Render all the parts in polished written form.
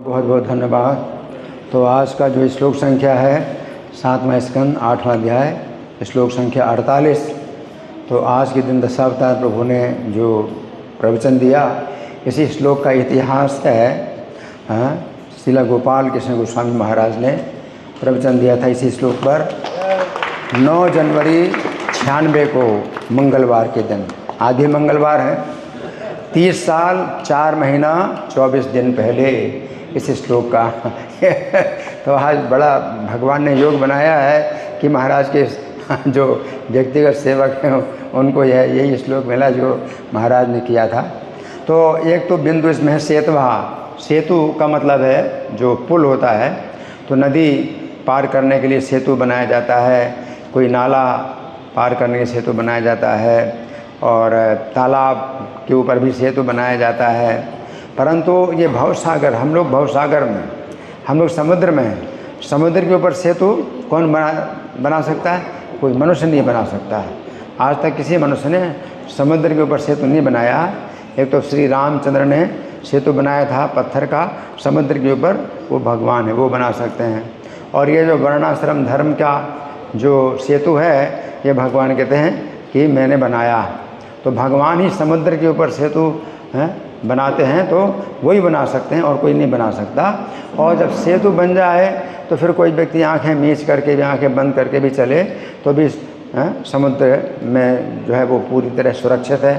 बहुत बहुत धन्यवाद। तो आज का जो श्लोक संख्या है 7वां स्कंद 8वां अध्याय श्लोक संख्या 48। तो आज के दिन दशावतार प्रभु ने जो प्रवचन दिया, इसी श्लोक का इतिहास है। श्रील गोपाल कृष्ण गोस्वामी महाराज ने प्रवचन दिया था इसी श्लोक पर 9 जनवरी 96 को मंगलवार के दिन। आधी मंगलवार है, 30 साल 4 महीना 24 दिन पहले इस श्लोक का तो आज बड़ा भगवान ने योग बनाया है कि महाराज के जो व्यक्तिगत सेवक हैं उनको यही श्लोक मिला जो महाराज ने किया था। तो एक तो बिंदु इसमें है सेतवा। सेतु का मतलब है जो पुल होता है, तो नदी पार करने के लिए सेतु बनाया जाता है, कोई नाला पार करने के लिए सेतु बनाया जाता है, और तालाब के ऊपर भी सेतु बनाया जाता है। परंतु ये भवसागर, हम लोग भवसागर में, हम लोग समुद्र में हैं। समुद्र के ऊपर सेतु कौन बना सकता है? कोई मनुष्य नहीं बना सकता है। आज तक किसी मनुष्य ने समुद्र के ऊपर सेतु नहीं बनाया। एक तो श्री रामचंद्र ने सेतु बनाया था पत्थर का समुद्र के ऊपर, वो भगवान है, वो बना सकते हैं। और ये जो वर्णाश्रम धर्म का जो सेतु है, ये भगवान कहते हैं कि मैंने बनाया। तो भगवान ही समुद्र के ऊपर सेतु बनाते हैं, तो वही बना सकते हैं और कोई नहीं बना सकता। और जब सेतु बन जाए तो फिर कोई व्यक्ति आंखें मीच करके भी, आंखें बंद करके भी चले तो भी समुद्र में जो है वो पूरी तरह सुरक्षित है,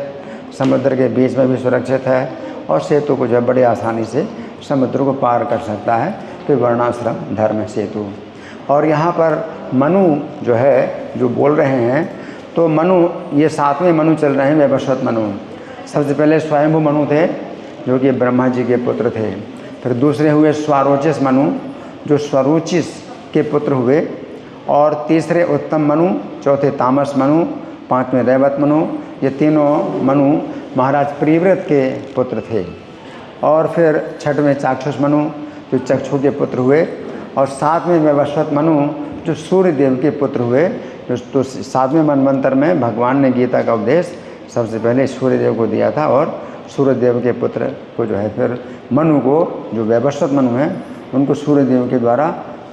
समुद्र के बीच में भी सुरक्षित है, और सेतु को जो है बड़े आसानी से समुद्र को पार कर सकता है। तो वर्णाश्रम धर्म है सेतु। और यहाँ पर मनु जो है जो बोल रहे हैं, तो मनु, ये 7वें मनु चल रहे हैं, वैवस्वत मनु। सबसे पहले स्वयंभू मनु थे जो कि ब्रह्मा जी के पुत्र थे। फिर दूसरे हुए स्वारोचिस मनु जो स्वरूचिस के पुत्र हुए, और तीसरे उत्तम मनु, चौथे तामस मनु, 5वें रैवत मनु। ये तीनों मनु महाराज प्रिव्रत के पुत्र थे। और फिर 6वें चाक्षुष मनु जो चक्षु के पुत्र हुए, और 7वें वैवस्वत मनु जो सूर्य देव के पुत्र हुए। तो 7वें मनवंतर में भगवान ने गीता का उपदेश सबसे पहले सूर्यदेव को दिया था, और सूर्यदेव के पुत्र को जो है फिर मनु को, जो वैवस्वत मनु हैं, उनको सूर्यदेव के द्वारा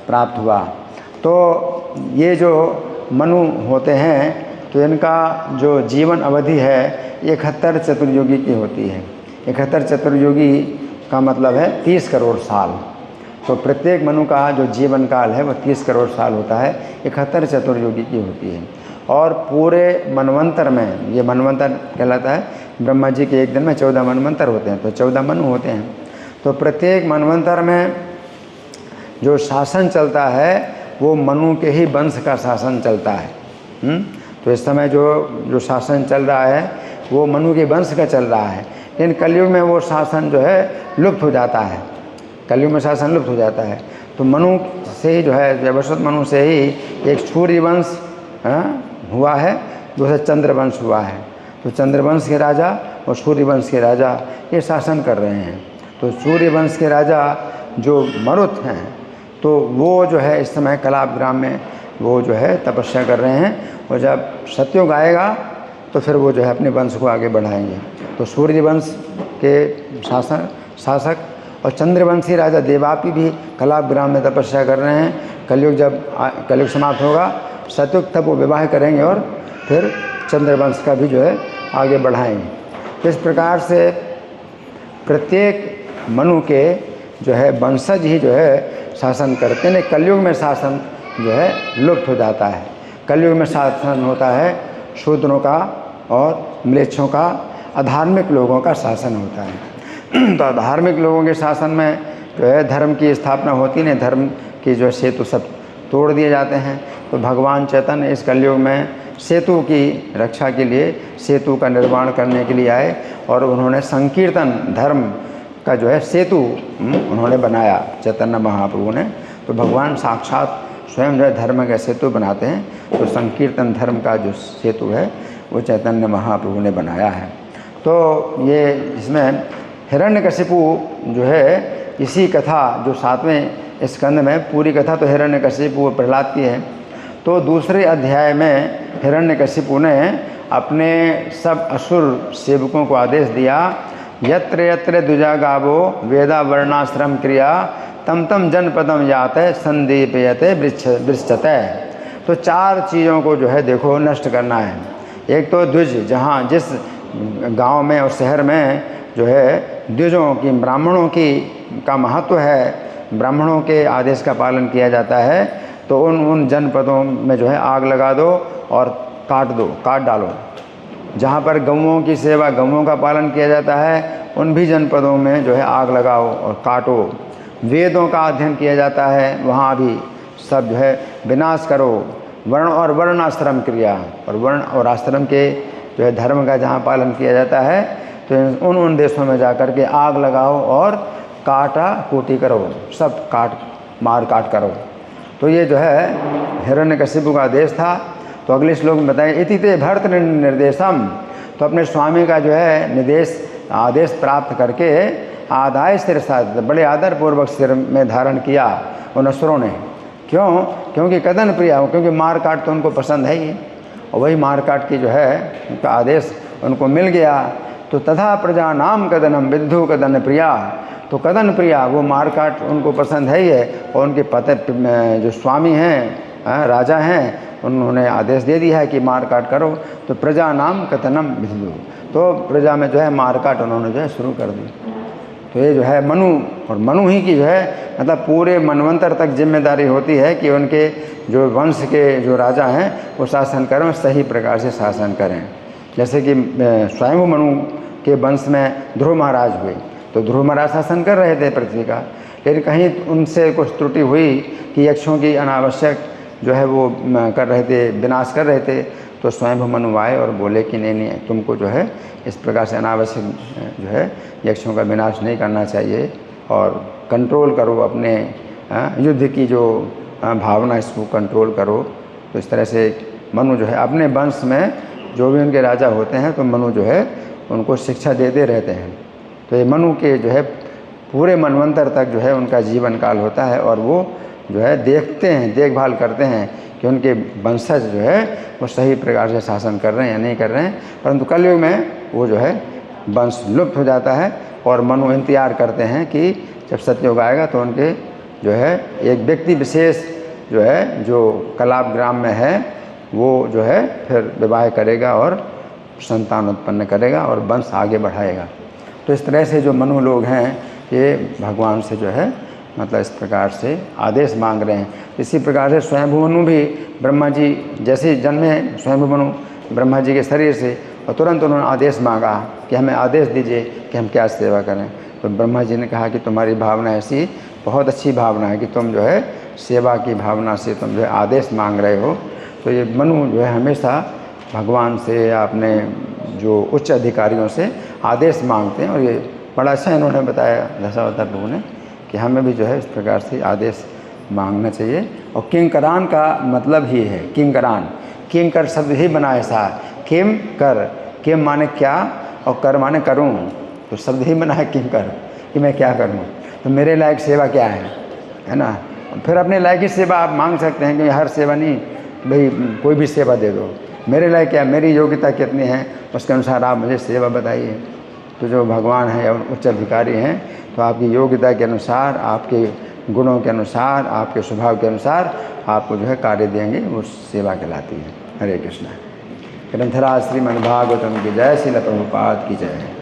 प्राप्त हुआ। तो ये जो मनु होते हैं, तो इनका जो जीवन अवधि है 71 चतुर्युगी की होती है। 71 चतुर्युगी का मतलब है 30 करोड़ साल। तो प्रत्येक मनु का जो जीवन काल है वो 30 करोड़ साल होता है, 71 चतुर्युगी की होती है। और पूरे मनवंतर में, ये मनवंतर कहलाता है, ब्रह्मा जी के एक दिन में 14 मनवंतर होते हैं, तो 14 मनु होते हैं। तो प्रत्येक मनवंतर में जो शासन चलता है वो मनु के ही वंश का शासन चलता है। तो इस समय जो शासन चल रहा है वो मनु के वंश का चल रहा है। लेकिन कलयुग में वो शासन जो है लुप्त हो जाता है, कलयुग में शासन लुप्त हो जाता है। तो मनु से ही जो है, वैवस्वत मनु से ही एक सूर्य वंश हुआ है, दूसरा चंद्रवंश हुआ है। तो चंद्रवंश के राजा और सूर्यवंश के राजा ये शासन कर रहे हैं। तो सूर्यवंश के राजा जो मरुत हैं, तो वो जो है इस समय कलापग्राम में वो जो है तपस्या कर रहे हैं, और जब सतयुग आएगा तो फिर वो जो है अपने वंश को आगे बढ़ाएंगे। तो सूर्यवंश के शासक और चंद्रवंशी राजा देवापी भी कलापग्राम में तपस्या कर रहे हैं। कलयुग जब कलयुग समाप्त होगा, सतयुग तब वो विवाह करेंगे और फिर चंद्रवंश का भी जो है आगे बढ़ाएंगे। इस प्रकार से प्रत्येक मनु के जो है वंशज ही जो है शासन करते हैं। कलयुग में शासन जो है लुप्त हो जाता है। कलयुग में शासन होता है शूद्रों का और म्लेच्छों का, अधार्मिक लोगों का शासन होता है। तो अधार्मिक लोगों के शासन में जो है धर्म की स्थापना होती नहीं, धर्म की जो सेतु सब तोड़ दिए जाते हैं। तो भगवान चैतन्य इस कलयुग में सेतु की रक्षा के लिए, सेतु का निर्माण करने के लिए आए, और उन्होंने संकीर्तन धर्म का जो है सेतु उन्होंने बनाया, चैतन्य महाप्रभु ने। तो भगवान साक्षात स्वयं जो है धर्म का सेतु बनाते हैं। तो संकीर्तन धर्म का जो सेतु है वो चैतन्य महाप्रभु ने बनाया है। तो ये इसमें हिरण्यकशिपु जो है, इसी कथा जो 7वें स्कंद में पूरी कथा तो हिरण्यकशिपु और प्रहलाद की है। तो दूसरे अध्याय में हिरण्यकशिपु ने अपने सब असुर सेवकों को आदेश दिया यत्र यत्र द्विजा गावो वेदा वर्णाश्रम क्रिया तम तम जनपदम याते संदीपयते वृक्षते। तो 4 चीज़ों को जो है देखो नष्ट करना है। एक तो द्विज, जहाँ जिस गांव में और शहर में जो है द्विजों की, ब्राह्मणों की का महत्व है, ब्राह्मणों के आदेश का पालन किया जाता है, तो उन जनपदों में जो है आग लगा दो और काट डालो। जहाँ पर गौओं की सेवा, गौओं का पालन किया जाता है, उन भी जनपदों में जो है आग लगाओ और काटो। वेदों का अध्ययन किया जाता है, वहाँ भी सब जो है विनाश करो। वर्ण और वर्णाश्रम क्रिया, और वर्ण और आश्रम के जो है धर्म का जहाँ पालन किया जाता है, तो उन देशों में जा कर के आग लगाओ और काटी करो, सब मार काट करो। तो ये जो है हिरण्यकशिपु का आदेश था। तो अगले श्लोक में बताएं, इति ते भर्त निर्देशम। तो अपने स्वामी का जो है आदेश प्राप्त करके आदाय सिर साध, बड़े आदर पूर्वक सिर में धारण किया उन असुरों ने। क्यों? क्योंकि कदन प्रिया, क्योंकि मार काट तो उनको पसंद है ही, और वही मार काट की जो है उनका आदेश उनको मिल गया। तो तथा प्रजा नाम कदनम विद्धु कदन प्रिया। तो कदन प्रिया, वो मार काट उनको पसंद है ही है, और उनके पति जो स्वामी हैं, राजा हैं, उन्होंने आदेश दे दिया है कि मार काट करो। तो प्रजा नाम कथनम विद्धु, तो प्रजा में जो है मार काट उन्होंने जो है शुरू कर दी। तो ये जो है मनु, और मनु ही की जो है मतलब पूरे मनवंतर तक जिम्मेदारी होती है कि उनके जो वंश के जो राजा हैं वो शासन करें, सही प्रकार से शासन करें। जैसे कि स्वयं मनु के वंश में ध्रुव महाराज हुए, तो ध्रुव महाराज शासन कर रहे थे पृथ्वी का, लेकिन कहीं उनसे कुछ त्रुटि हुई कि यक्षों की अनावश्यक जो है वो कर रहे थे, विनाश कर रहे थे। तो स्वयं मनु आए और बोले कि नहीं, तुमको जो है इस प्रकार से अनावश्यक जो है यक्षों का विनाश नहीं करना चाहिए, और कंट्रोल करो अपने युद्ध की जो भावना, इसको कंट्रोल करो। तो इस तरह से मनु जो है अपने वंश में जो भी उनके राजा होते हैं, तो मनु जो है उनको शिक्षा देते रहते हैं। तो ये मनु के जो है पूरे मनवंतर तक जो है उनका जीवन काल होता है, और वो जो है देखते हैं, देखभाल करते हैं कि उनके वंशज जो है वो सही प्रकार से शासन कर रहे हैं या नहीं कर रहे हैं। परंतु कलयुग में वो जो है वंश लुप्त हो जाता है, और मनु इंतजार करते हैं कि जब सतयुग आएगा तो उनके जो है एक व्यक्ति विशेष जो है, जो कलाप ग्राम में है, वो जो है फिर विवाह करेगा और संतान उत्पन्न करेगा और वंश आगे बढ़ाएगा। तो इस तरह से जो मनु लोग हैं ये भगवान से जो है मतलब इस प्रकार से आदेश मांग रहे हैं। इसी प्रकार से स्वयंभू मनु भी ब्रह्मा जी जैसे जन्मे, स्वयंभू मनु ब्रह्मा जी के शरीर से, और तुरंत उन्होंने आदेश मांगा कि हमें आदेश दीजिए कि हम क्या सेवा करें। तो ब्रह्मा जी ने कहा कि तुम्हारी भावना ऐसी बहुत अच्छी भावना है कि तुम जो है सेवा की भावना से तुम जो है आदेश मांग रहे हो। तो ये मनु जो है हमेशा भगवान से या अपने जो उच्च अधिकारियों से आदेश मांगते हैं, और ये बड़ा अच्छा इन्होंने बताया दशावतार प्रभु ने कि हमें भी जो है इस प्रकार से आदेश मांगना चाहिए। और किंकरान का मतलब ही है किंकरान, किंकर शब्द ही बना ऐसा, किम कर, किम माने क्या और कर माने करूं, तो शब्द ही बना है किंकर कि मैं क्या करूं। तो मेरे लायक सेवा क्या है ना। फिर अपने लायक ही सेवा आप मांग सकते हैं, क्योंकि हर सेवा नहीं, भाई कोई भी सेवा दे दो, मेरे लायक क्या, मेरी योग्यता कितनी है उसके अनुसार आप मुझे सेवा बताइए। तो जो भगवान हैं और उच्च अधिकारी हैं, तो आपकी योग्यता के अनुसार, आपके गुणों के अनुसार, आपके स्वभाव के अनुसार आपको जो है कार्य देंगे, वो सेवा कहलाती है। हरे कृष्णा। ग्रंथराज श्रीमद् भागवतम की जय, श्रील प्रभुपाद की जय।